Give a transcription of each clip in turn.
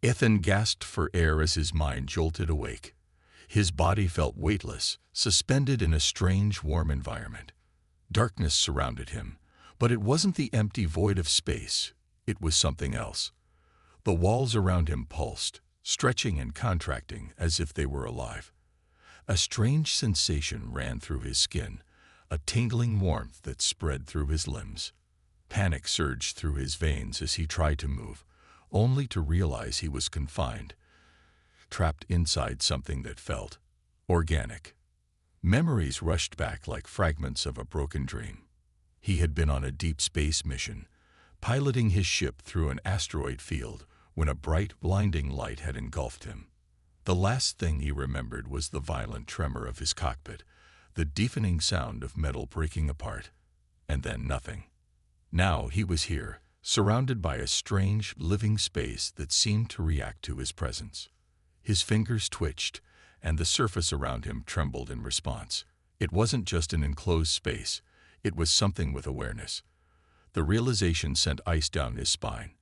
Ethan gasped for air as his mind jolted awake. His body felt weightless, suspended in a strange, warm environment. Darkness surrounded him, but it wasn't the empty void of space. It was something else. The walls around him pulsed, stretching and contracting as if they were alive. A strange sensation ran through his skin, a tingling warmth that spread through his limbs. Panic surged through his veins as he tried to move, only to realize he was confined, trapped inside something that felt organic. Memories rushed back like fragments of a broken dream. He had been on a deep space mission, piloting his ship through an asteroid field when a bright, blinding light had engulfed him. The last thing he remembered was the violent tremor of his cockpit, the deafening sound of metal breaking apart, and then nothing. Now he was here, surrounded by a strange, living space that seemed to react to his presence. His fingers twitched, and the surface around him trembled in response. It wasn't just an enclosed space, it was something with awareness. The realization sent ice down his spine.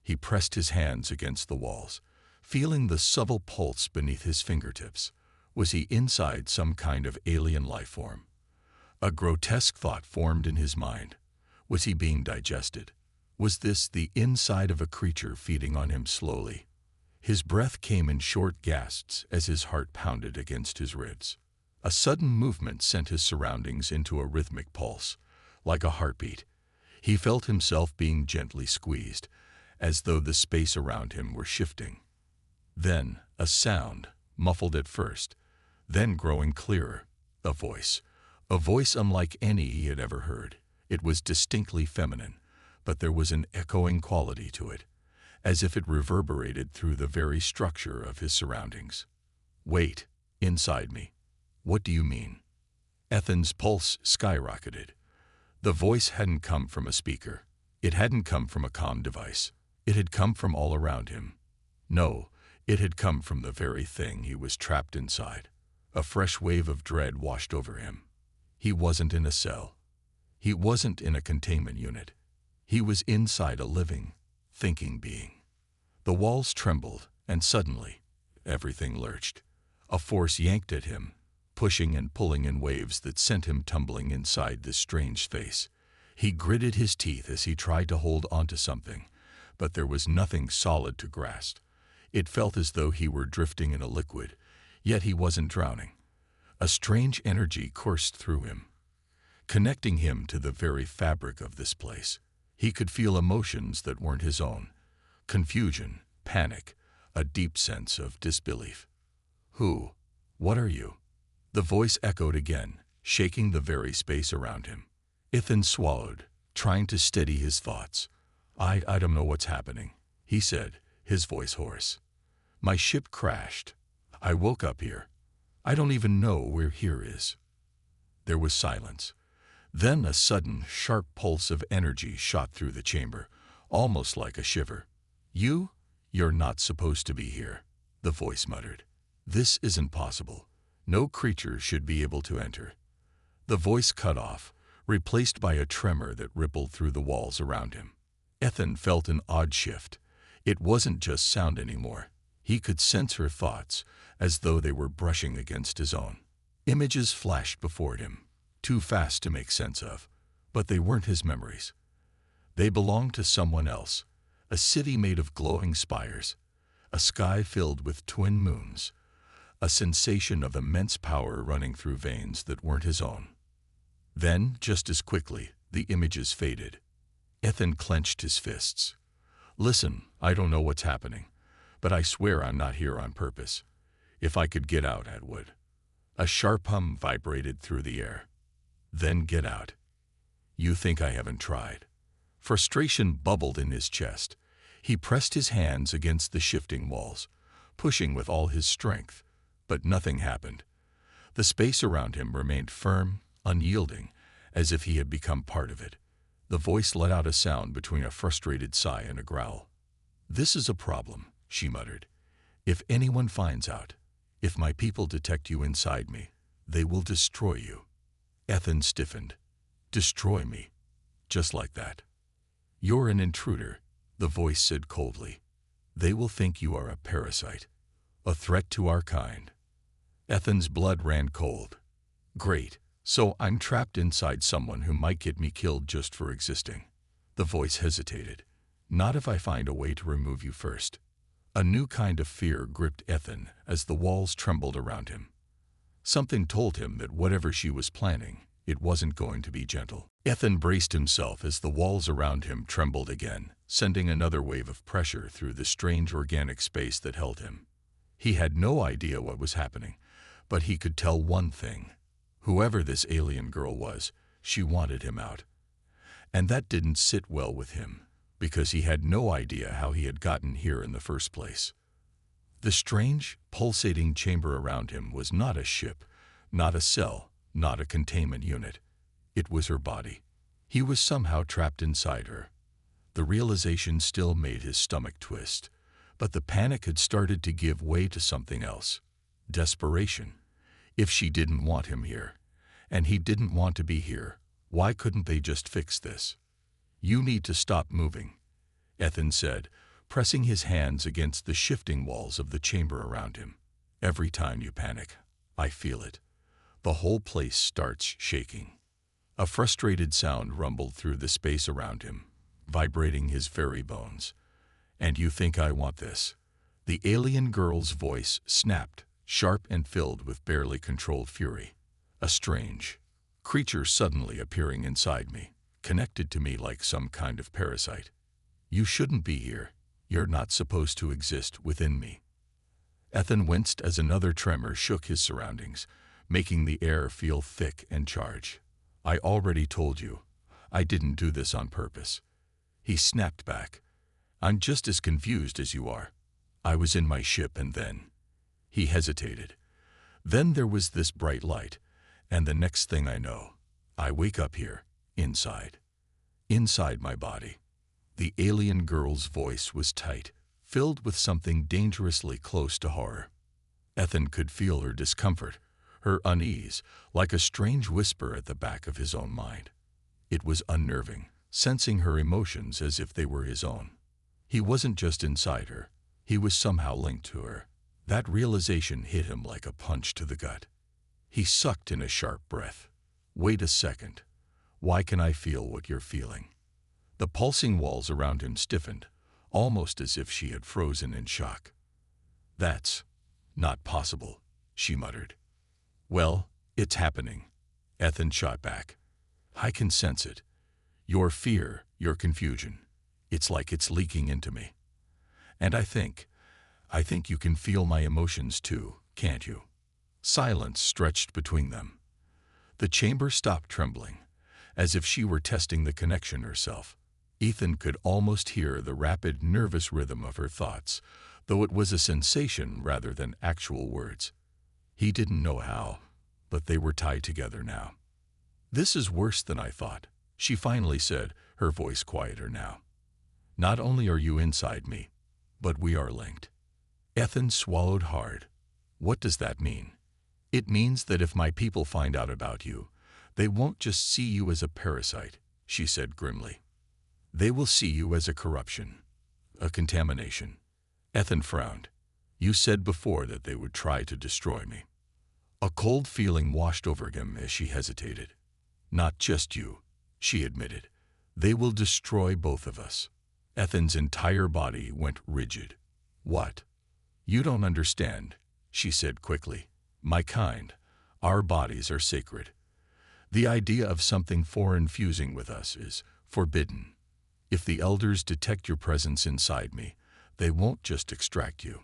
He pressed his hands against the walls, feeling the subtle pulse beneath his fingertips. Was he inside some kind of alien life form? A grotesque thought formed in his mind. Was he being digested? Was this the inside of a creature feeding on him slowly? His breath came in short gasps as his heart pounded against his ribs. A sudden movement sent his surroundings into a rhythmic pulse, like a heartbeat. He felt himself being gently squeezed, as though the space around him were shifting. Then a sound, muffled at first, then growing clearer, a voice unlike any he had ever heard. It was distinctly feminine, but there was an echoing quality to it, as if it reverberated through the very structure of his surroundings. "Wait, inside me. What do you mean?" Ethan's pulse skyrocketed. The voice hadn't come from a speaker. It hadn't come from a comm device. It had come from all around him. No, it had come from the very thing he was trapped inside. A fresh wave of dread washed over him. He wasn't in a cell. He wasn't in a containment unit. He was inside a living, thinking being. The walls trembled, and suddenly, everything lurched. A force yanked at him, pushing and pulling in waves that sent him tumbling inside this strange space. He gritted his teeth as he tried to hold onto something, but there was nothing solid to grasp. It felt as though he were drifting in a liquid, yet he wasn't drowning. A strange energy coursed through him, connecting him to the very fabric of this place. He could feel emotions that weren't his own: confusion, panic, a deep sense of disbelief. "Who? What are you?" The voice echoed again, shaking the very space around him. Ethan swallowed, trying to steady his thoughts. I don't know what's happening," he said, his voice hoarse. "My ship crashed. I woke up here. I don't even know where here is." There was silence. Then a sudden, sharp pulse of energy shot through the chamber, almost like a shiver. You're not supposed to be here," the voice muttered. "This isn't possible. No creature should be able to enter." The voice cut off, replaced by a tremor that rippled through the walls around him. Ethan felt an odd shift. It wasn't just sound anymore. He could sense her thoughts, as though they were brushing against his own. Images flashed before him, too fast to make sense of, but they weren't his memories. They belonged to someone else, a city made of glowing spires, a sky filled with twin moons, a sensation of immense power running through veins that weren't his own. Then, just as quickly, the images faded. Ethan clenched his fists. "Listen, I don't know what's happening, but I swear I'm not here on purpose. If I could get out, I would." A sharp hum vibrated through the air. "Then get out." "You think I haven't tried?" Frustration bubbled in his chest. He pressed his hands against the shifting walls, pushing with all his strength, but nothing happened. The space around him remained firm, unyielding, as if he had become part of it. The voice let out a sound between a frustrated sigh and a growl. "This is a problem," she muttered. "If anyone finds out, if my people detect you inside me, they will destroy you." Ethan stiffened. "Destroy me? Just like that?" "You're an intruder," the voice said coldly. They will think you are a parasite, a threat to our kind. Ethan's blood ran cold. Great, so I'm trapped inside someone who might get me killed just for existing. The voice hesitated. Not if I find a way to remove you first. A new kind of fear gripped Ethan as the walls trembled around him. Something told him that whatever she was planning, it wasn't going to be gentle. Ethan braced himself as the walls around him trembled again, sending another wave of pressure through the strange organic space that held him. He had no idea what was happening, but he could tell one thing. Whoever this alien girl was, she wanted him out. And that didn't sit well with him, because he had no idea how he had gotten here in the first place. The strange, pulsating chamber around him was not a ship, not a cell, not a containment unit. It was her body. He was somehow trapped inside her. The realization still made his stomach twist, but the panic had started to give way to something else. Desperation. If she didn't want him here, and he didn't want to be here, why couldn't they just fix this? You need to stop moving, Ethan said, pressing his hands against the shifting walls of the chamber around him. Every time you panic, I feel it. The whole place starts shaking. A frustrated sound rumbled through the space around him, vibrating his very bones. And you think I want this? The alien girl's voice snapped, sharp and filled with barely controlled fury. A strange creature suddenly appearing inside me, connected to me like some kind of parasite. You shouldn't be here. You're not supposed to exist within me. Ethan winced as another tremor shook his surroundings, making the air feel thick and charged. I already told you. I didn't do this on purpose. He snapped back. I'm just as confused as you are. I was in my ship and then... He hesitated. Then there was this bright light, and the next thing I know, I wake up here, inside my body. The alien girl's voice was tight, filled with something dangerously close to horror. Ethan could feel her discomfort, her unease, like a strange whisper at the back of his own mind. It was unnerving, sensing her emotions as if they were his own. He wasn't just inside her, he was somehow linked to her. That realization hit him like a punch to the gut. He sucked in a sharp breath. Wait a second. Why can I feel what you're feeling? The pulsing walls around him stiffened, almost as if she had frozen in shock. That's not possible, she muttered. Well, it's happening, Ethan shot back. I can sense it. Your fear, your confusion. It's like it's leaking into me. And I think you can feel my emotions too, can't you? Silence stretched between them. The chamber stopped trembling, as if she were testing the connection herself. Ethan could almost hear the rapid, nervous rhythm of her thoughts, though it was a sensation rather than actual words. He didn't know how, but they were tied together now. This is worse than I thought, she finally said, her voice quieter now. Not only are you inside me, but we are linked. Ethan swallowed hard. What does that mean? It means that if my people find out about you, they won't just see you as a parasite, she said grimly. They will see you as a corruption, a contamination. Ethan frowned. You said before that they would try to destroy me. A cold feeling washed over him as she hesitated. Not just you, she admitted. They will destroy both of us. Ethan's entire body went rigid. What? You don't understand, she said quickly. My kind, our bodies are sacred. The idea of something foreign fusing with us is forbidden. If the elders detect your presence inside me, they won't just extract you.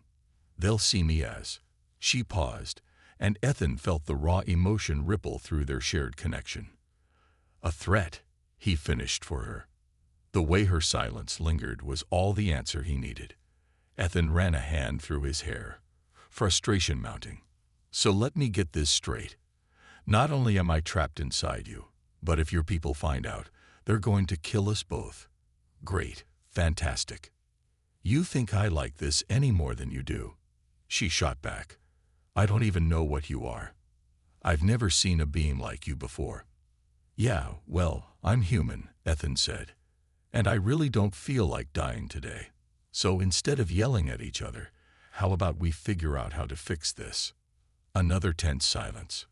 They'll see me as... She paused, and Ethan felt the raw emotion ripple through their shared connection. A threat, he finished for her. The way her silence lingered was all the answer he needed. Ethan ran a hand through his hair, frustration mounting. So let me get this straight. Not only am I trapped inside you, but if your people find out, they're going to kill us both. Great, fantastic. You think I like this any more than you do? She shot back. I don't even know what you are. I've never seen a being like you before. Yeah, well, I'm human, Ethan said. And I really don't feel like dying today. So instead of yelling at each other, how about we figure out how to fix this? Another tense silence.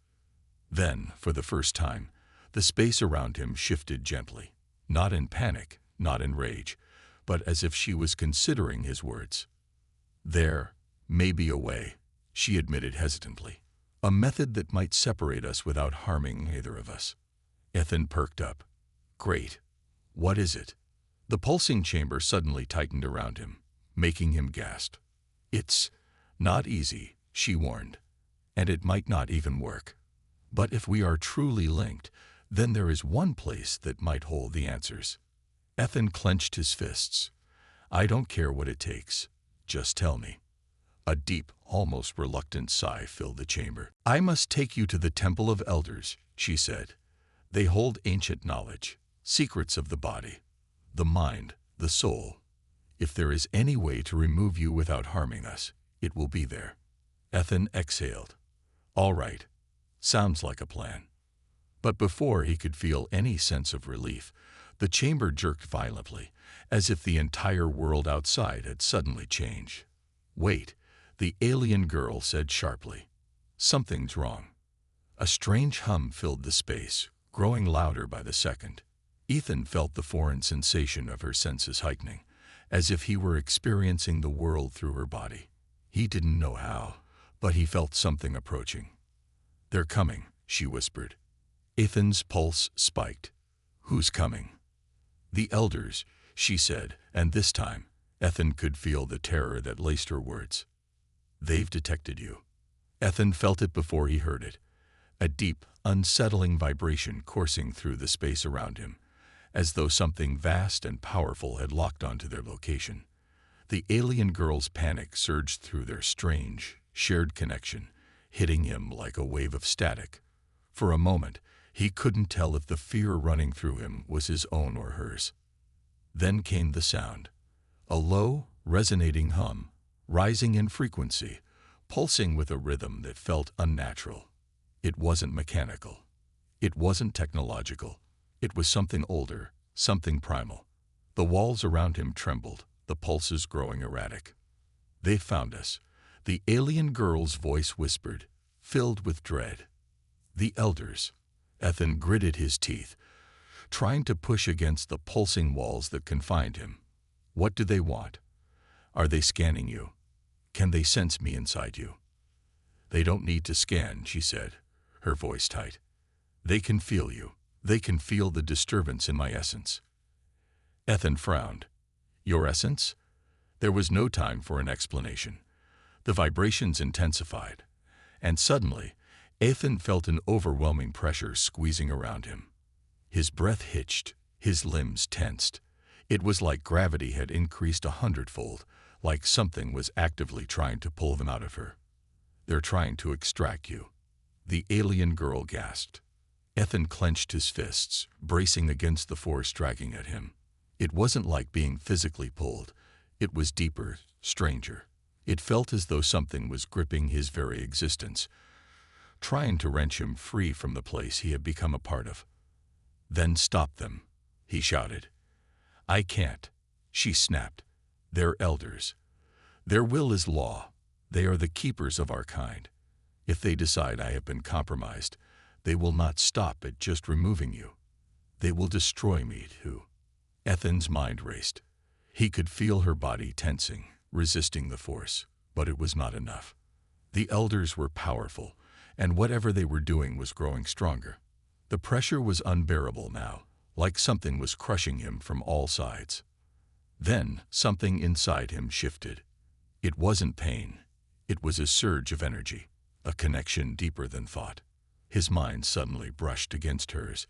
Then, for the first time, the space around him shifted gently, not in panic, not in rage, but as if she was considering his words. There may be a way, she admitted hesitantly. A method that might separate us without harming either of us. Ethan perked up. Great. What is it? The pulsing chamber suddenly tightened around him, making him gasp. It's not easy, she warned, and it might not even work. But if we are truly linked, then there is one place that might hold the answers. Ethan clenched his fists. I don't care what it takes. Just tell me. A deep, almost reluctant sigh filled the chamber. I must take you to the Temple of Elders, she said. They hold ancient knowledge, secrets of the body, the mind, the soul. If there is any way to remove you without harming us, it will be there. Ethan exhaled. All right. Sounds like a plan. But before he could feel any sense of relief, the chamber jerked violently, as if the entire world outside had suddenly changed. Wait, the alien girl said sharply. Something's wrong. A strange hum filled the space, growing louder by the second. Ethan felt the foreign sensation of her senses heightening, as if he were experiencing the world through her body. He didn't know how, but he felt something approaching. They're coming, she whispered. Ethan's pulse spiked. Who's coming? The elders, she said, and this time, Ethan could feel the terror that laced her words. They've detected you. Ethan felt it before he heard it. A deep, unsettling vibration coursing through the space around him, as though something vast and powerful had locked onto their location. The alien girl's panic surged through their strange, shared connection, hitting him like a wave of static. For a moment, he couldn't tell if the fear running through him was his own or hers. Then came the sound. A low, resonating hum, rising in frequency, pulsing with a rhythm that felt unnatural. It wasn't mechanical. It wasn't technological. It was something older, something primal. The walls around him trembled, the pulses growing erratic. They found us, the alien girl's voice whispered, filled with dread. The elders. Ethan gritted his teeth, trying to push against the pulsing walls that confined him. What do they want? Are they scanning you? Can they sense me inside you? They don't need to scan, she said, her voice tight. They can feel you. They can feel the disturbance in my essence. Ethan frowned. Your essence? There was no time for an explanation. The vibrations intensified, and suddenly, Ethan felt an overwhelming pressure squeezing around him. His breath hitched, his limbs tensed. It was like gravity had increased 100-fold, like something was actively trying to pull them out of her. They're trying to extract you. The alien girl gasped. Ethan clenched his fists, bracing against the force dragging at him. It wasn't like being physically pulled. It was deeper, stranger. It felt as though something was gripping his very existence, trying to wrench him free from the place he had become a part of. Then stop them, he shouted. I can't, she snapped. They're elders. Their will is law. They are the keepers of our kind. If they decide I have been compromised, they will not stop at just removing you. They will destroy me too. Ethan's mind raced. He could feel her body tensing, resisting the force, but it was not enough. The elders were powerful, and whatever they were doing was growing stronger. The pressure was unbearable now, like something was crushing him from all sides. Then something inside him shifted. It wasn't pain. It was a surge of energy, a connection deeper than thought. His mind suddenly brushed against hers,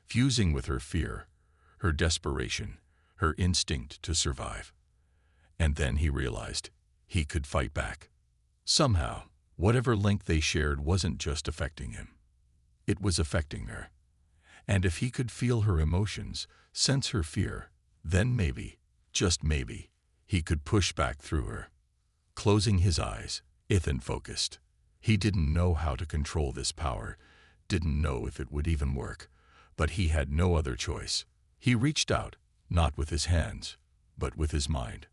fusing with her fear, her desperation, her instinct to survive. And then he realized he could fight back. Somehow, whatever link they shared wasn't just affecting him. It was affecting her. And if he could feel her emotions, sense her fear, then maybe, just maybe, he could push back through her. Closing his eyes, Ethan focused. He didn't know how to control this power, didn't know if it would even work, but he had no other choice. He reached out, not with his hands, but with his mind.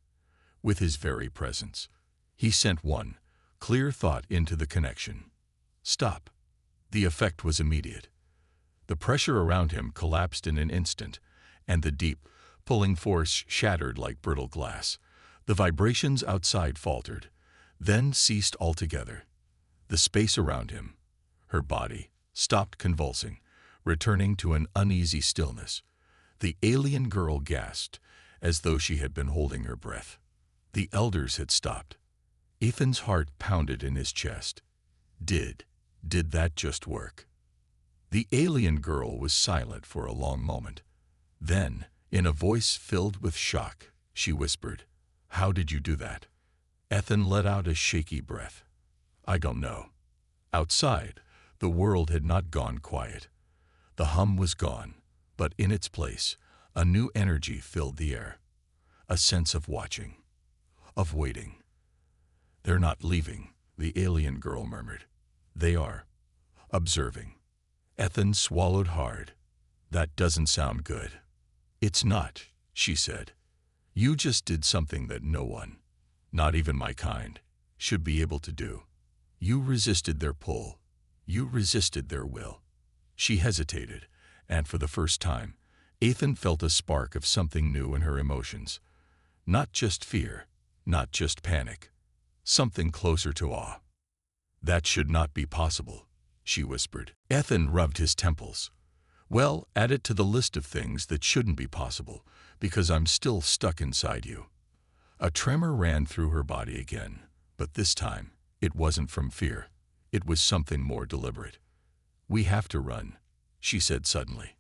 with his very presence. He sent one clear thought into the connection. Stop. The effect was immediate. The pressure around him collapsed in an instant, and the deep, pulling force shattered like brittle glass. The vibrations outside faltered, then ceased altogether. The space around him, her body, stopped convulsing, returning to an uneasy stillness. The alien girl gasped, as though she had been holding her breath. The elders had stopped. Ethan's heart pounded in his chest. Did that just work? The alien girl was silent for a long moment. Then, in a voice filled with shock, she whispered, "How did you do that?" Ethan let out a shaky breath. "I don't know." Outside, the world had not gone quiet. The hum was gone, but in its place, a new energy filled the air. A sense of watching, of waiting. "They're not leaving," the alien girl murmured. "They are observing." Ethan swallowed hard. "That doesn't sound good." "It's not," she said. "You just did something that no one, not even my kind, should be able to do. You resisted their pull. You resisted their will." She hesitated, and for the first time, Ethan felt a spark of something new in her emotions. Not just fear, not just panic. Something closer to awe. "That should not be possible," she whispered. Ethan rubbed his temples. "Well, add it to the list of things that shouldn't be possible, because I'm still stuck inside you." A tremor ran through her body again, but this time, it wasn't from fear. It was something more deliberate. "We have to run," she said suddenly.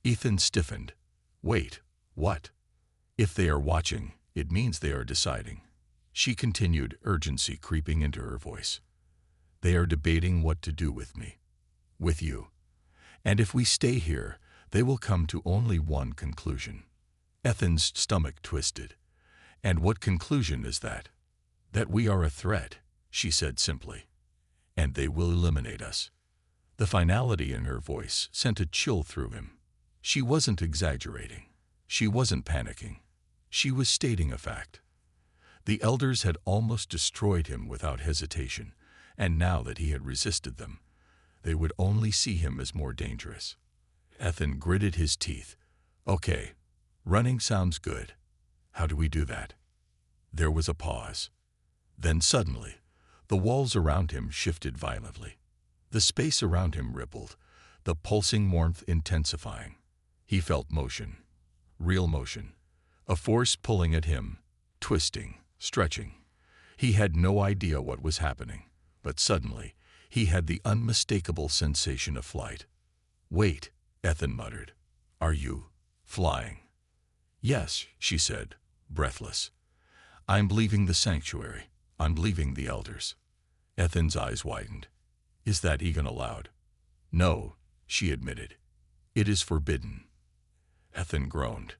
Ethan stiffened. "Wait, what?" "If they are watching, it means they are deciding." She continued, urgency creeping into her voice. "They are debating what to do with me. With you. And if we stay here, they will come to only one conclusion." Ethan's stomach twisted. "And what conclusion is that?" "That we are a threat," she said simply. "And they will eliminate us." The finality in her voice sent a chill through him. She wasn't exaggerating. She wasn't panicking. She was stating a fact. The elders had almost destroyed him without hesitation, and now that he had resisted them, they would only see him as more dangerous. Ethan gritted his teeth. "Okay, running sounds good. How do we do that?" There was a pause. Then suddenly, the walls around him shifted violently. The space around him rippled, the pulsing warmth intensifying. He felt motion, real motion, a force pulling at him, twisting, stretching. He had no idea what was happening, but suddenly, he had the unmistakable sensation of flight. "Wait," Ethan muttered. "Are you flying?" "Yes," she said, breathless. "I'm leaving the sanctuary. I'm leaving the elders." Ethan's eyes widened. "Is that even allowed?" "No," she admitted. "It is forbidden." Ethan groaned.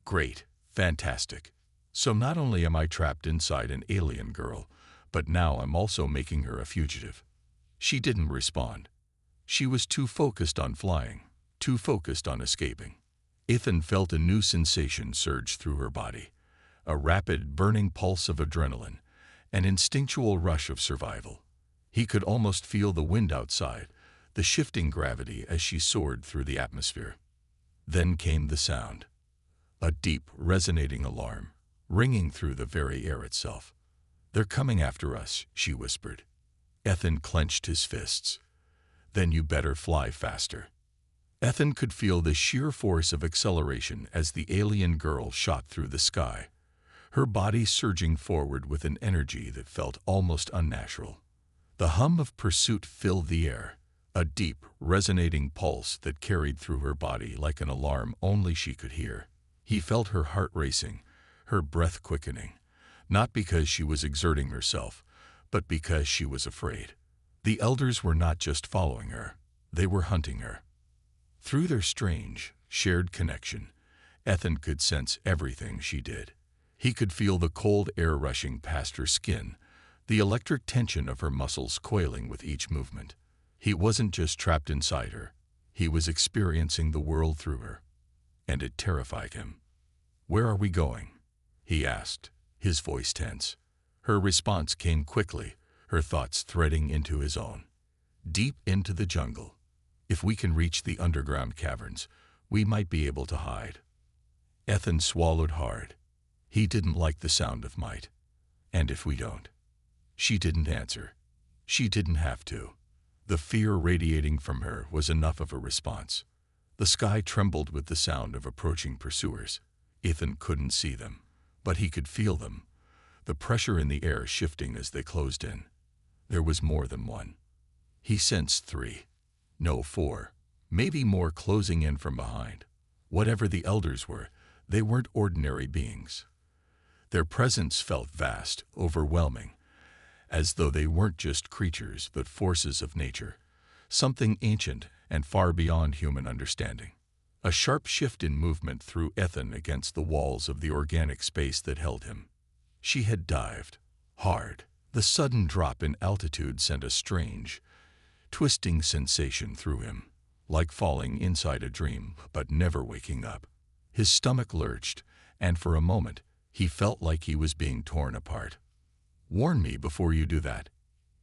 "Great, fantastic. So not only am I trapped inside an alien girl, but now I'm also making her a fugitive." She didn't respond. She was too focused on flying, too focused on escaping. Ethan felt a new sensation surge through her body, a rapid, burning pulse of adrenaline, an instinctual rush of survival. He could almost feel the wind outside, the shifting gravity as she soared through the atmosphere. Then came the sound. A deep, resonating alarm, ringing through the very air itself. "They're coming after us," she whispered. Ethan clenched his fists. "Then you better fly faster." Ethan could feel the sheer force of acceleration as the alien girl shot through the sky, her body surging forward with an energy that felt almost unnatural. The hum of pursuit filled the air, a deep, resonating pulse that carried through her body like an alarm only she could hear. He felt her heart racing, her breath quickening, not because she was exerting herself, but because she was afraid. The elders were not just following her, they were hunting her. Through their strange, shared connection, Ethan could sense everything she did. He could feel the cold air rushing past her skin, the electric tension of her muscles coiling with each movement. He wasn't just trapped inside her, he was experiencing the world through her. And it terrified him. "Where are we going?" he asked, his voice tense. Her response came quickly, her thoughts threading into his own. Deep into the jungle. If we can reach the underground caverns, we might be able to hide. Ethan swallowed hard. He didn't like the sound of might. And if we don't? She didn't answer. She didn't have to. The fear radiating from her was enough of a response. The sky trembled with the sound of approaching pursuers. Ethan couldn't see them, but he could feel them, the pressure in the air shifting as they closed in. There was more than one. He sensed 3. No, 4. Maybe more closing in from behind. Whatever the elders were, they weren't ordinary beings. Their presence felt vast, overwhelming, as though they weren't just creatures but forces of nature, something ancient and far beyond human understanding. A sharp shift in movement threw Ethan against the walls of the organic space that held him. She had dived hard. The sudden drop in altitude sent a strange, twisting sensation through him, like falling inside a dream but never waking up. His stomach lurched, and for a moment, he felt like he was being torn apart. "Warn me before you do that,"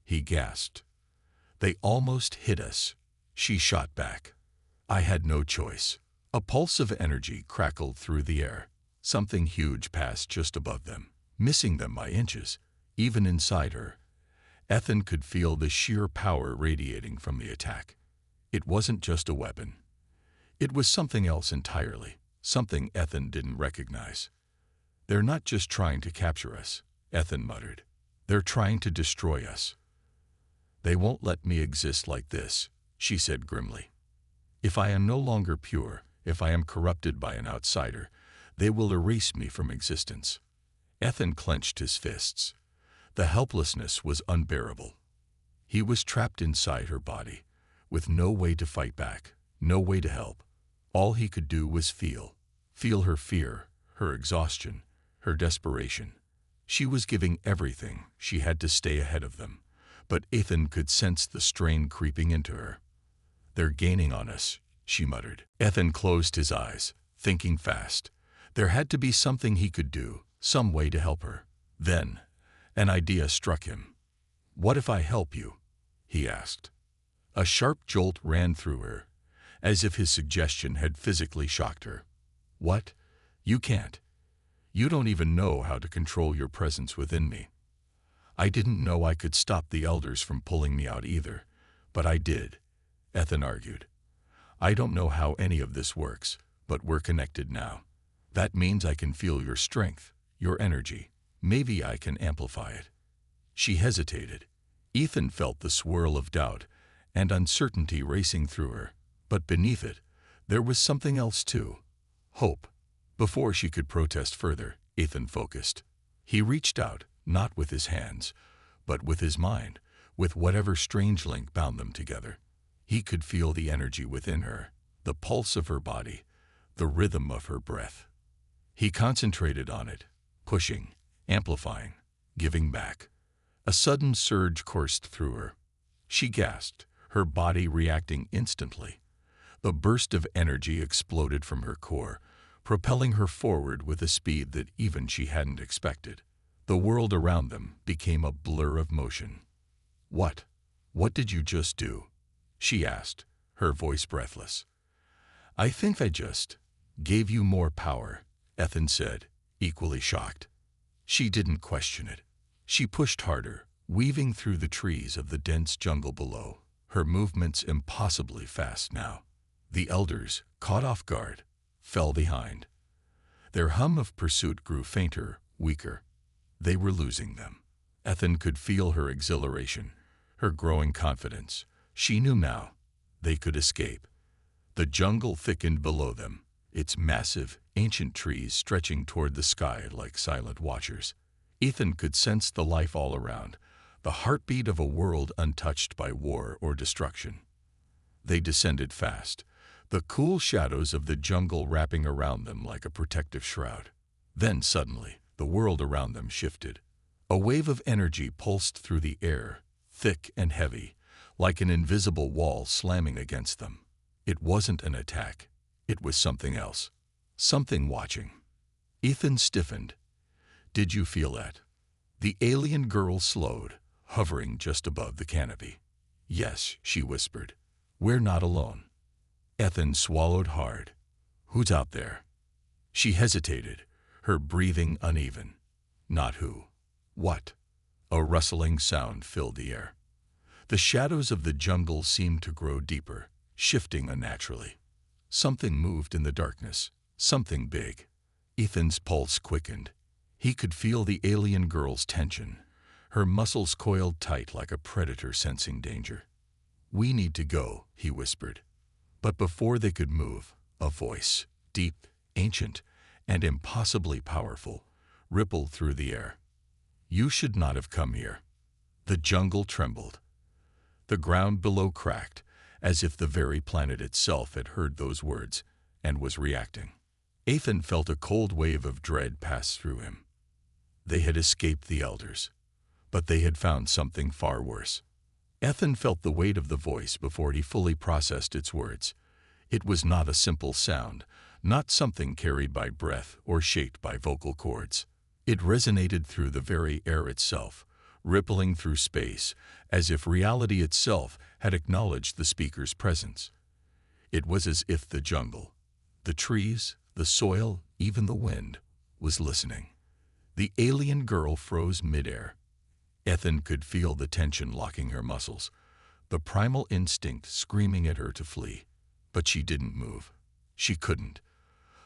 he gasped. "They almost hit us," she shot back. "I had no choice." A pulse of energy crackled through the air. Something huge passed just above them, missing them by inches. Even inside her, Ethan could feel the sheer power radiating from the attack. It wasn't just a weapon. It was something else entirely, something Ethan didn't recognize. "They're not just trying to capture us," Ethan muttered. "They're trying to destroy us." "They won't let me exist like this," she said grimly. "If I am no longer pure, if I am corrupted by an outsider, they will erase me from existence." Ethan clenched his fists. The helplessness was unbearable. He was trapped inside her body, with no way to fight back, no way to help. All he could do was feel her fear, her exhaustion, her desperation. She was giving everything. She had to stay ahead of them. But Ethan could sense the strain creeping into her. "They're gaining on us," she muttered. Ethan closed his eyes, thinking fast. There had to be something he could do, some way to help her. Then, an idea struck him. "What if I help you?" he asked. A sharp jolt ran through her, as if his suggestion had physically shocked her. "What? You can't. You don't even know how to control your presence within me." "I didn't know I could stop the elders from pulling me out either, but I did," Ethan argued. "I don't know how any of this works, but we're connected now. That means I can feel your strength, your energy. Maybe I can amplify it." She hesitated. Ethan felt the swirl of doubt and uncertainty racing through her, but beneath it, there was something else too. Hope. Before she could protest further, Ethan focused. He reached out, not with his hands, but with his mind, with whatever strange link bound them together. He could feel the energy within her, the pulse of her body, the rhythm of her breath. He concentrated on it, pushing, amplifying, giving back. A sudden surge coursed through her. She gasped, her body reacting instantly. The burst of energy exploded from her core, propelling her forward with a speed that even she hadn't expected. The world around them became a blur of motion. What did you just do?" she asked, her voice breathless. "I think I just gave you more power," Ethan said, equally shocked. She didn't question it. She pushed harder, weaving through the trees of the dense jungle below, her movements impossibly fast now. The elders, caught off guard, fell behind. Their hum of pursuit grew fainter, weaker. They were losing them. Ethan could feel her exhilaration, her growing confidence. She knew now they could escape. The jungle thickened below them, its massive, ancient trees stretching toward the sky like silent watchers. Ethan could sense the life all around, the heartbeat of a world untouched by war or destruction. They descended fast, the cool shadows of the jungle wrapping around them like a protective shroud. Then suddenly, the world around them shifted. A wave of energy pulsed through the air, thick and heavy, like an invisible wall slamming against them. It wasn't an attack. It was something else. Something watching. Ethan stiffened. Did you feel that? The alien girl slowed, hovering just above the canopy. Yes, she whispered. We're not alone. Ethan swallowed hard. Who's out there? She hesitated, her breathing uneven. Not who. What? A rustling sound filled the air. The shadows of the jungle seemed to grow deeper, shifting unnaturally. Something moved in the darkness, something big. Ethan's pulse quickened. He could feel the alien girl's tension, her muscles coiled tight like a predator sensing danger. We need to go, he whispered. But before they could move, a voice, deep, ancient, and impossibly powerful, rippled through the air. You should not have come here. The jungle trembled. The ground below cracked, as if the very planet itself had heard those words and was reacting. Ethan felt a cold wave of dread pass through him. They had escaped the elders, but they had found something far worse. Ethan felt the weight of the voice before he fully processed its words. It was not a simple sound, not something carried by breath or shaped by vocal cords. It resonated through the very air itself, rippling through space, as if reality itself had acknowledged the speaker's presence. It was as if the jungle, the trees, the soil, even the wind, was listening. The alien girl froze midair. Ethan could feel the tension locking her muscles, the primal instinct screaming at her to flee. But she didn't move. She couldn't.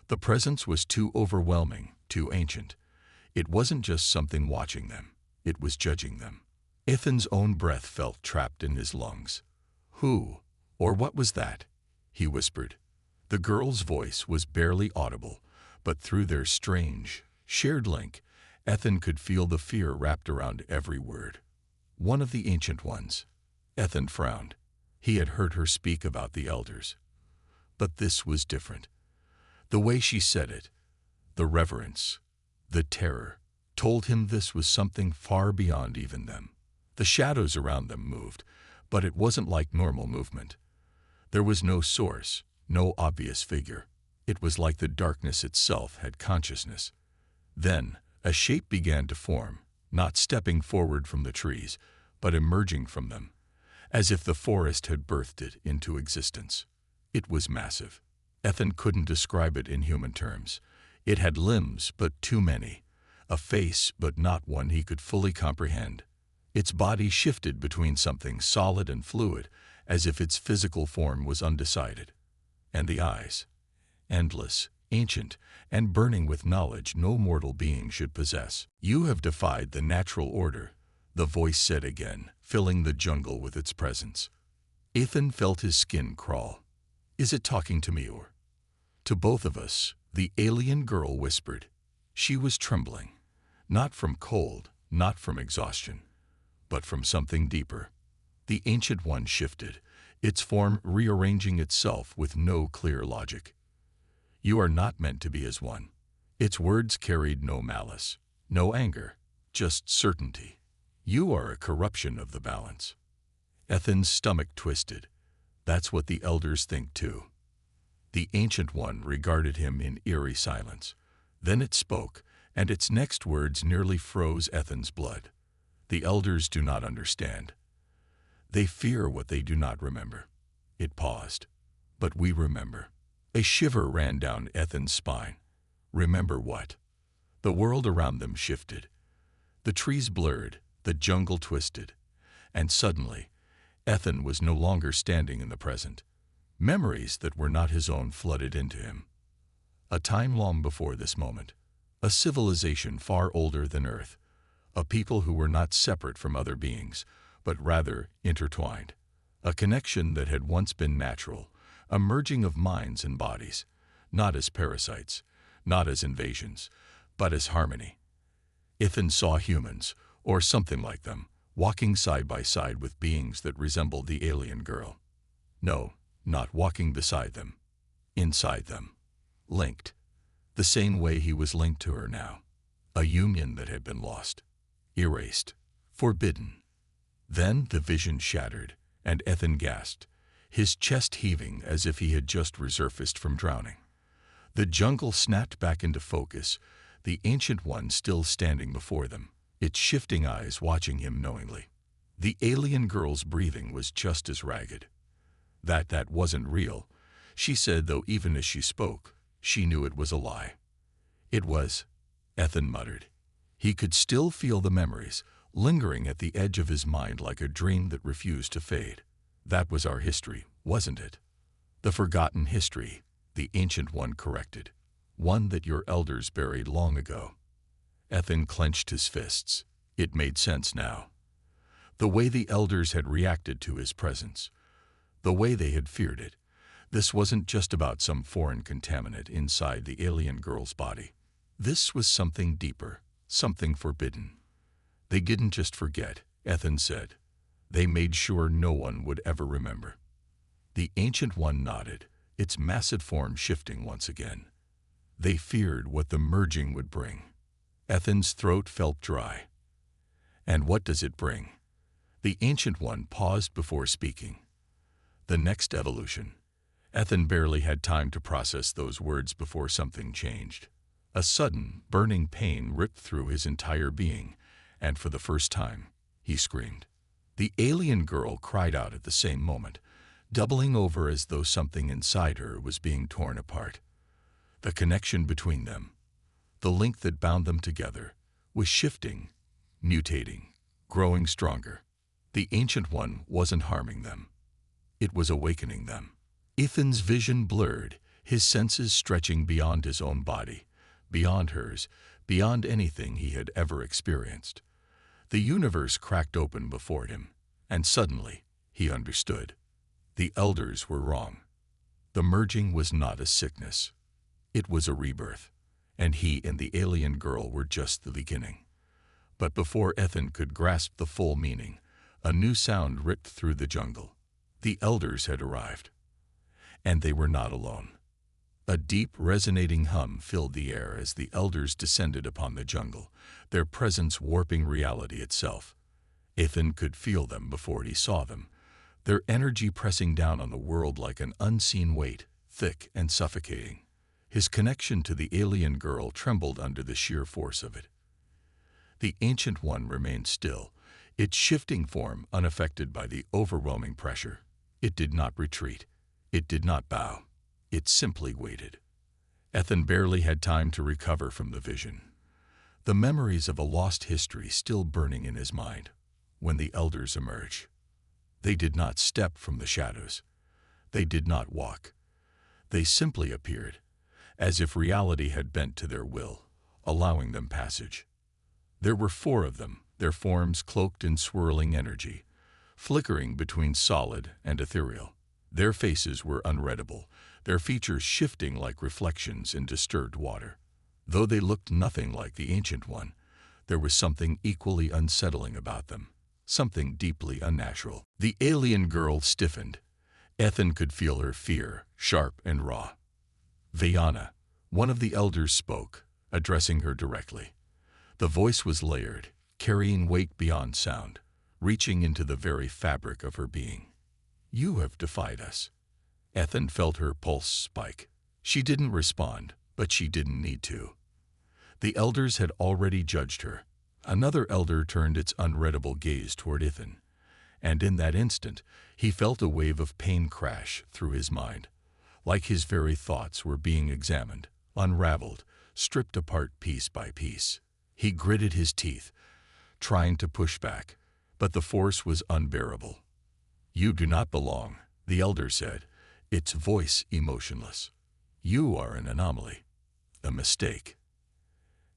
The presence was too overwhelming, too ancient. It wasn't just something watching them. It was judging them. Ethan's own breath felt trapped in his lungs. Who, or what was that? He whispered. The girl's voice was barely audible, but through their strange, shared link, Ethan could feel the fear wrapped around every word. One of the ancient ones. Ethan frowned. He had heard her speak about the elders. But this was different. The way she said it, the reverence, the terror, told him this was something far beyond even them. The shadows around them moved, but it wasn't like normal movement. There was no source, no obvious figure. It was like the darkness itself had consciousness. Then, a shape began to form, not stepping forward from the trees, but emerging from them, as if the forest had birthed it into existence. It was massive. Ethan couldn't describe it in human terms. It had limbs, but too many. A face, but not one he could fully comprehend. Its body shifted between something solid and fluid, as if its physical form was undecided. And the eyes, endless, ancient, and burning with knowledge no mortal being should possess. You have defied the natural order, the voice said again, filling the jungle with its presence. Ethan felt his skin crawl. Is it talking to me or to both of us? The alien girl whispered. She was trembling, not from cold, not from exhaustion, but from something deeper. The ancient one shifted, its form rearranging itself with no clear logic. You are not meant to be as one. Its words carried no malice, no anger, just certainty. You are a corruption of the balance. Ethan's stomach twisted. That's what the elders think too. The ancient one regarded him in eerie silence. Then it spoke, and its next words nearly froze Ethan's blood. The elders do not understand. They fear what they do not remember. It paused. But we remember. A shiver ran down Ethan's spine. Remember what? The world around them shifted. The trees blurred, the jungle twisted, and suddenly, Ethan was no longer standing in the present. Memories that were not his own flooded into him. A time long before this moment, a civilization far older than Earth, a people who were not separate from other beings, but rather intertwined, a connection that had once been natural, a merging of minds and bodies, not as parasites, not as invasions, but as harmony. Ethan saw humans, or something like them, walking side by side with beings that resembled the alien girl. No, not walking beside them, inside them, linked, the same way he was linked to her now, a union that had been lost, erased, forbidden. Then the vision shattered, and Ethan gasped, his chest heaving as if he had just resurfaced from drowning. The jungle snapped back into focus, the Ancient One still standing before them, its shifting eyes watching him knowingly. The alien girl's breathing was just as ragged. That wasn't real, she said, though even as she spoke, she knew it was a lie. It was, Ethan muttered. He could still feel the memories, lingering at the edge of his mind like a dream that refused to fade. That was our history, wasn't it? The forgotten history, the Ancient One corrected. One that your elders buried long ago. Ethan clenched his fists. It made sense now. The way the elders had reacted to his presence, the way they had feared it. This wasn't just about some foreign contaminant inside the alien girl's body. This was something deeper, something forbidden. They didn't just forget, Ethan said. They made sure no one would ever remember. The Ancient One nodded, its massive form shifting once again. They feared what the merging would bring. Ethan's throat felt dry. And what does it bring? The Ancient One paused before speaking. The next evolution. Ethan barely had time to process those words before something changed. A sudden, burning pain ripped through his entire being, and for the first time, he screamed. The alien girl cried out at the same moment, doubling over as though something inside her was being torn apart. The connection between them, the link that bound them together, was shifting, mutating, growing stronger. The Ancient One wasn't harming them. It was awakening them. Ethan's vision blurred, his senses stretching beyond his own body, beyond hers, beyond anything he had ever experienced. The universe cracked open before him, and suddenly he understood. The elders were wrong. The merging was not a sickness. It was a rebirth, and he and the alien girl were just the beginning. But before Ethan could grasp the full meaning, a new sound ripped through the jungle. The elders had arrived. And they were not alone. A deep, resonating hum filled the air as the elders descended upon the jungle, their presence warping reality itself. Ethan could feel them before he saw them, their energy pressing down on the world like an unseen weight, thick and suffocating. His connection to the alien girl trembled under the sheer force of it. The Ancient One remained still, its shifting form unaffected by the overwhelming pressure. It did not retreat. It did not bow. It simply waited. Ethan barely had time to recover from the vision, the memories of a lost history still burning in his mind, when the elders emerged. They did not step from the shadows. They did not walk. They simply appeared, as if reality had bent to their will, allowing them passage. There were 4 of them, their forms cloaked in swirling energy, flickering between solid and ethereal. Their faces were unreadable, their features shifting like reflections in disturbed water. Though they looked nothing like the Ancient One, there was something equally unsettling about them, something deeply unnatural. The alien girl stiffened. Ethan could feel her fear, sharp and raw. Veyana, one of the elders, spoke, addressing her directly. The voice was layered, carrying weight beyond sound, reaching into the very fabric of her being. You have defied us. Ethan felt her pulse spike. She didn't respond, but she didn't need to. The elders had already judged her. Another elder turned its unreadable gaze toward Ethan, and in that instant, he felt a wave of pain crash through his mind, like his very thoughts were being examined, unraveled, stripped apart piece by piece. He gritted his teeth, trying to push back, but the force was unbearable. You do not belong, the elder said, its voice emotionless. You are an anomaly, a mistake.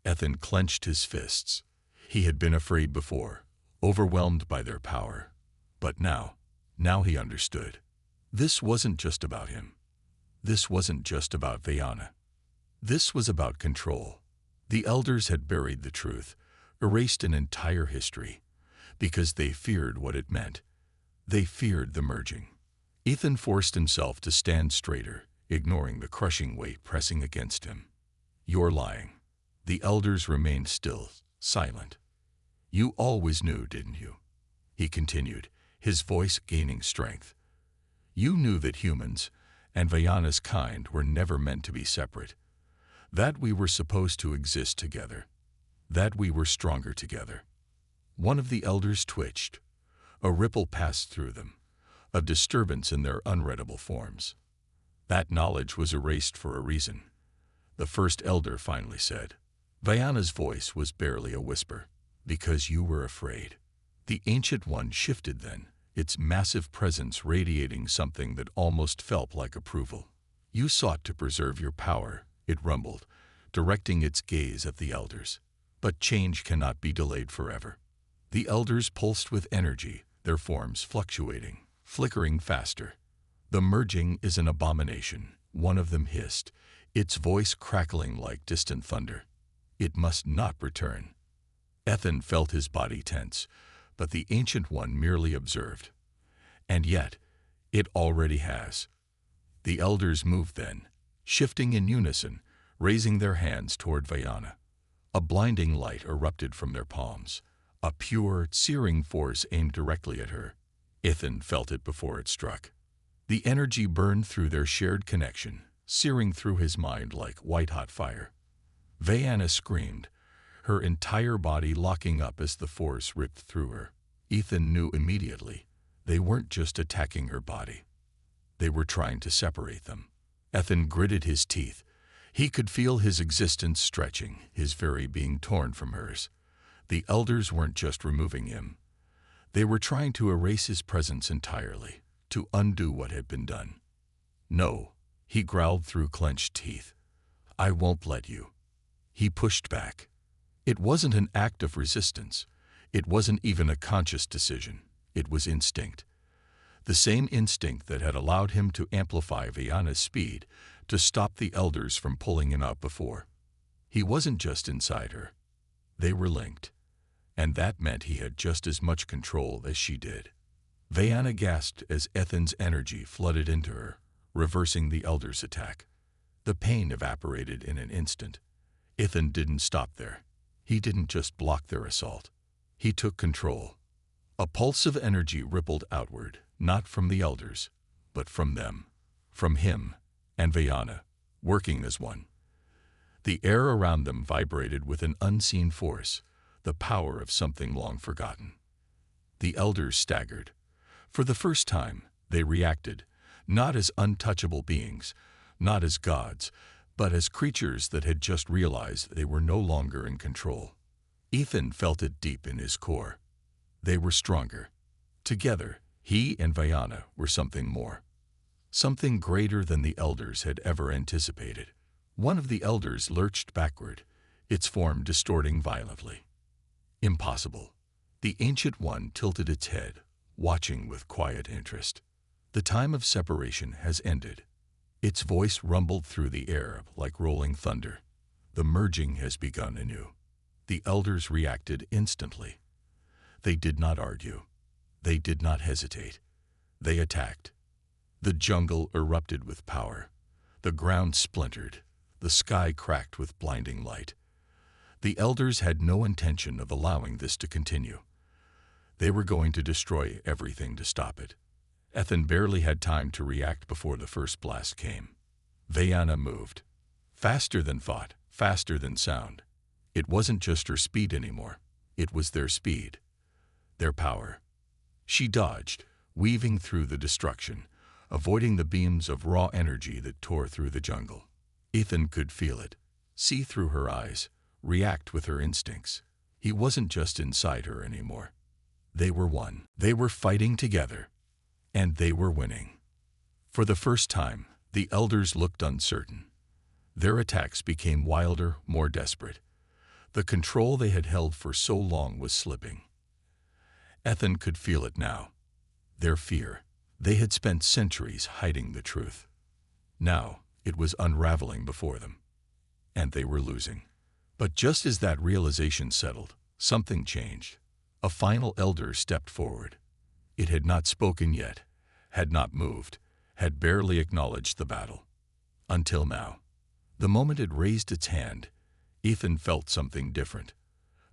Ethan clenched his fists. He had been afraid before, overwhelmed by their power. But now he understood. This wasn't just about him. This wasn't just about Veyana. This was about control. The elders had buried the truth, erased an entire history, because they feared what it meant. They feared the merging. Ethan forced himself to stand straighter, ignoring the crushing weight pressing against him. You're lying. The elders remained still, silent. You always knew, didn't you? He continued, his voice gaining strength. You knew that humans and Veyana's kind were never meant to be separate. that we were supposed to exist together, that we were stronger together. One of the elders twitched. A ripple passed through them, a disturbance in their unreadable forms. That knowledge was erased for a reason, the first elder finally said. Veyana's voice was barely a whisper. Because you were afraid. The Ancient One shifted then, its massive presence radiating something that almost felt like approval. You sought to preserve your power, it rumbled, directing its gaze at the elders. But change cannot be delayed forever. The elders pulsed with energy, their forms fluctuating, flickering faster. The merging is an abomination, one of them hissed, its voice crackling like distant thunder. It must not return. Ethan felt his body tense, but the Ancient One merely observed. And yet, it already has. The elders moved then, shifting in unison, raising their hands toward Veyana. A blinding light erupted from their palms, a pure, searing force aimed directly at her. Ethan felt it before it struck. The energy burned through their shared connection, searing through his mind like white-hot fire. Veyana screamed, her entire body locking up as the force ripped through her. Ethan knew immediately. They weren't just attacking her body. They were trying to separate them. Ethan gritted his teeth. He could feel his existence stretching, his very being torn from hers. The elders weren't just removing him. They were trying to erase his presence entirely, to undo what had been done. No, he growled through clenched teeth. I won't let you. He pushed back. It wasn't an act of resistance. It wasn't even a conscious decision. It was instinct. The same instinct that had allowed him to amplify Veyana's speed, to stop the elders from pulling him out before. He wasn't just inside her. They were linked. And that meant he had just as much control as she did. Veyana gasped as Ethan's energy flooded into her, reversing the elders' attack. The pain evaporated in an instant. Ethan didn't stop there. He didn't just block their assault. He took control. A pulse of energy rippled outward, not from the elders, but from them, from him and Veyana, working as one. The air around them vibrated with an unseen force, the power of something long forgotten. The elders staggered. For the first time, they reacted, not as untouchable beings, not as gods, but as creatures that had just realized they were no longer in control. Ethan felt it deep in his core. They were stronger. Together, he and Veyana were something more. Something greater than the elders had ever anticipated. One of the elders lurched backward, its form distorting violently. Impossible. The Ancient One tilted its head, watching with quiet interest. The time of separation has ended. Its voice rumbled through the air like rolling thunder. The merging has begun anew. The elders reacted instantly. They did not argue. They did not hesitate. They attacked. The jungle erupted with power. The ground splintered. The sky cracked with blinding light. The elders had no intention of allowing this to continue. They were going to destroy everything to stop it. Ethan barely had time to react before the first blast came. Veyana moved. Faster than thought, faster than sound. It wasn't just her speed anymore. It was their speed. Their power. She dodged, weaving through the destruction, avoiding the beams of raw energy that tore through the jungle. Ethan could feel it, see through her eyes, react with her instincts. He wasn't just inside her anymore. They were one. They were fighting together. And they were winning. For the first time, the elders looked uncertain. Their attacks became wilder, more desperate. The control they had held for so long was slipping. Ethan could feel it now. Their fear. They had spent centuries hiding the truth. Now, it was unraveling before them. And they were losing. But just as that realization settled, something changed. A final elder stepped forward. It had not spoken yet, had not moved, had barely acknowledged the battle. Until now. The moment it raised its hand, Ethan felt something different.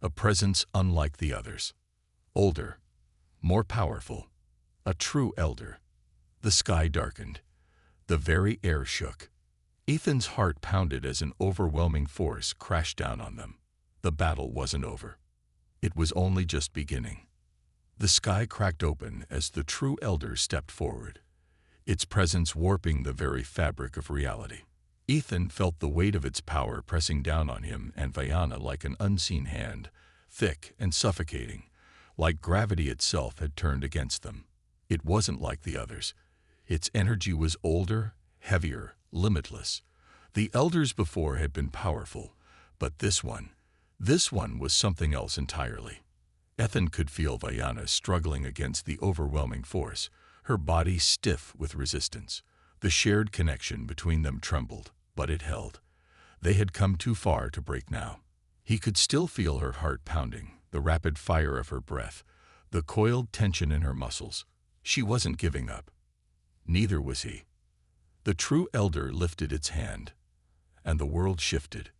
A presence unlike the others. Older, more powerful. A true elder. The sky darkened. The very air shook. Ethan's heart pounded as an overwhelming force crashed down on them. The battle wasn't over. It was only just beginning. The sky cracked open as the true elder stepped forward, its presence warping the very fabric of reality. Ethan felt the weight of its power pressing down on him and Veyana like an unseen hand, thick and suffocating, like gravity itself had turned against them. It wasn't like the others. Its energy was older, heavier, limitless. The elders before had been powerful, but this one was something else entirely. Ethan could feel Veyana struggling against the overwhelming force, her body stiff with resistance. The shared connection between them trembled, but it held. They had come too far to break now. He could still feel her heart pounding, the rapid fire of her breath, the coiled tension in her muscles. She wasn't giving up. Neither was he. The true elder lifted its hand, and the world shifted.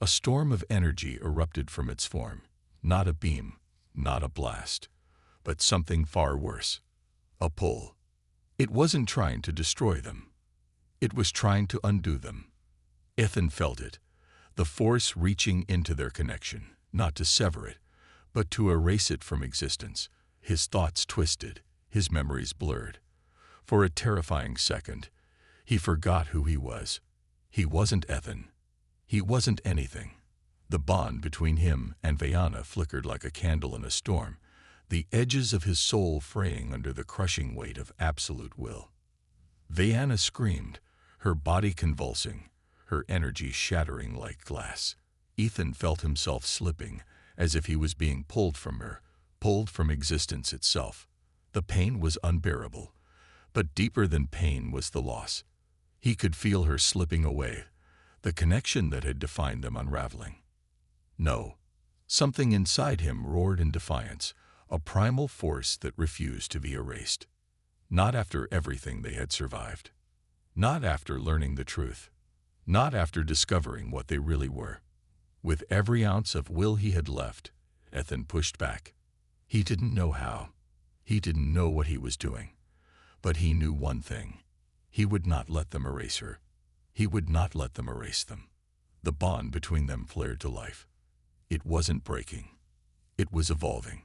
A storm of energy erupted from its form, not a beam, not a blast, but something far worse. A pull. It wasn't trying to destroy them. It was trying to undo them. Ethan felt it, the force reaching into their connection, not to sever it, but to erase it from existence. His thoughts twisted, his memories blurred. For a terrifying second, he forgot who he was. He wasn't Ethan. He wasn't anything. The bond between him and Veyana flickered like a candle in a storm, the edges of his soul fraying under the crushing weight of absolute will. Veyana screamed, her body convulsing, her energy shattering like glass. Ethan felt himself slipping, as if he was being pulled from her, pulled from existence itself. The pain was unbearable, but deeper than pain was the loss. He could feel her slipping away, the connection that had defined them unraveling. No. Something inside him roared in defiance, a primal force that refused to be erased. Not after everything they had survived. Not after learning the truth. Not after discovering what they really were. With every ounce of will he had left, Ethan pushed back. He didn't know how. He didn't know what he was doing. But he knew one thing. He would not let them erase her. He would not let them erase them. The bond between them flared to life. It wasn't breaking. It was evolving.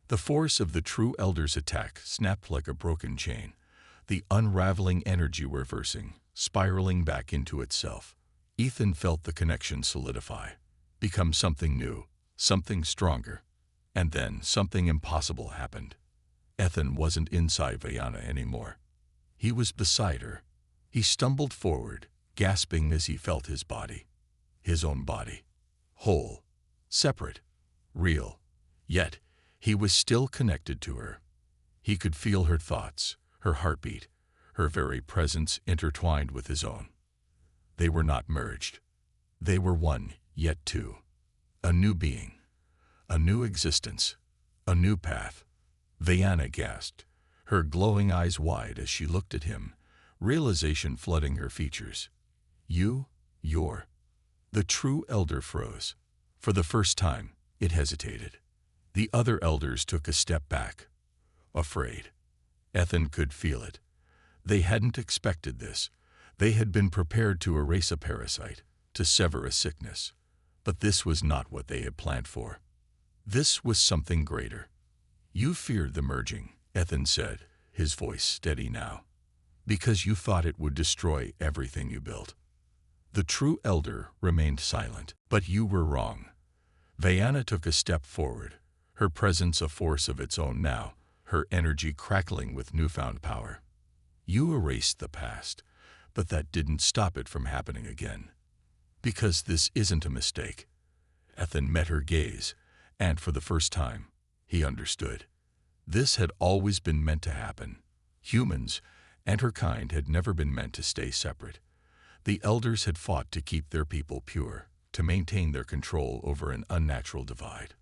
The force of the true elder's attack snapped like a broken chain, the unraveling energy reversing, spiraling back into itself. Ethan felt the connection solidify, become something new, something stronger. And then something impossible happened. Ethan wasn't inside Veyana anymore. He was beside her. He stumbled forward, gasping as he felt his body. His own body. Whole. Separate. Real. Yet, he was still connected to her. He could feel her thoughts, her heartbeat, her very presence intertwined with his own. They were not merged. They were one, yet two. A new being. A new existence. A new path. Veyana gasped, her glowing eyes wide as she looked at him, realization flooding her features. You're. The true elder froze. For the first time, it hesitated. The other elders took a step back, afraid. Ethan could feel it. They hadn't expected this. They had been prepared to erase a parasite, to sever a sickness. But this was not what they had planned for. This was something greater. You feared the merging, Ethan said, his voice steady now, because you thought it would destroy everything you built. The true elder remained silent, but you were wrong. Veyana took a step forward, her presence a force of its own now, her energy crackling with newfound power. You erased the past, but that didn't stop it from happening again. Because this isn't a mistake. Ethan met her gaze, and for the first time, he understood. This had always been meant to happen. Humans and her kind had never been meant to stay separate. The elders had fought to keep their people pure, to maintain their control over an unnatural divide.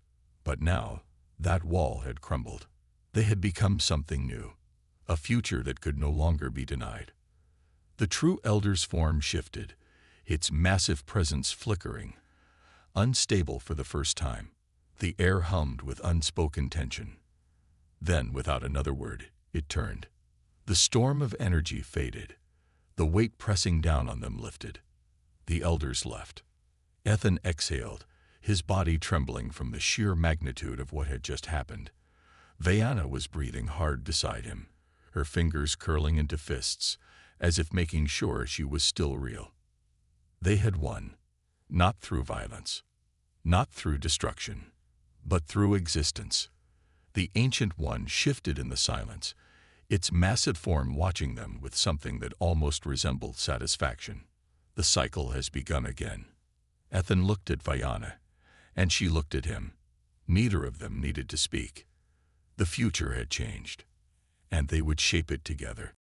But now, that wall had crumbled. They had become something new, a future that could no longer be denied. The true elder's form shifted, its massive presence flickering, unstable for the first time. The air hummed with unspoken tension. Then, without another word, it turned. The storm of energy faded. The weight pressing down on them lifted. The elders left. Ethan exhaled, his body trembling from the sheer magnitude of what had just happened. Veyana was breathing hard beside him, her fingers curling into fists, as if making sure she was still real. They had won, not through violence, not through destruction, but through existence. The Ancient One shifted in the silence, its massive form watching them with something that almost resembled satisfaction. The cycle has begun again. Ethan looked at Veyana, and she looked at him. Neither of them needed to speak. The future had changed, and they would shape it together.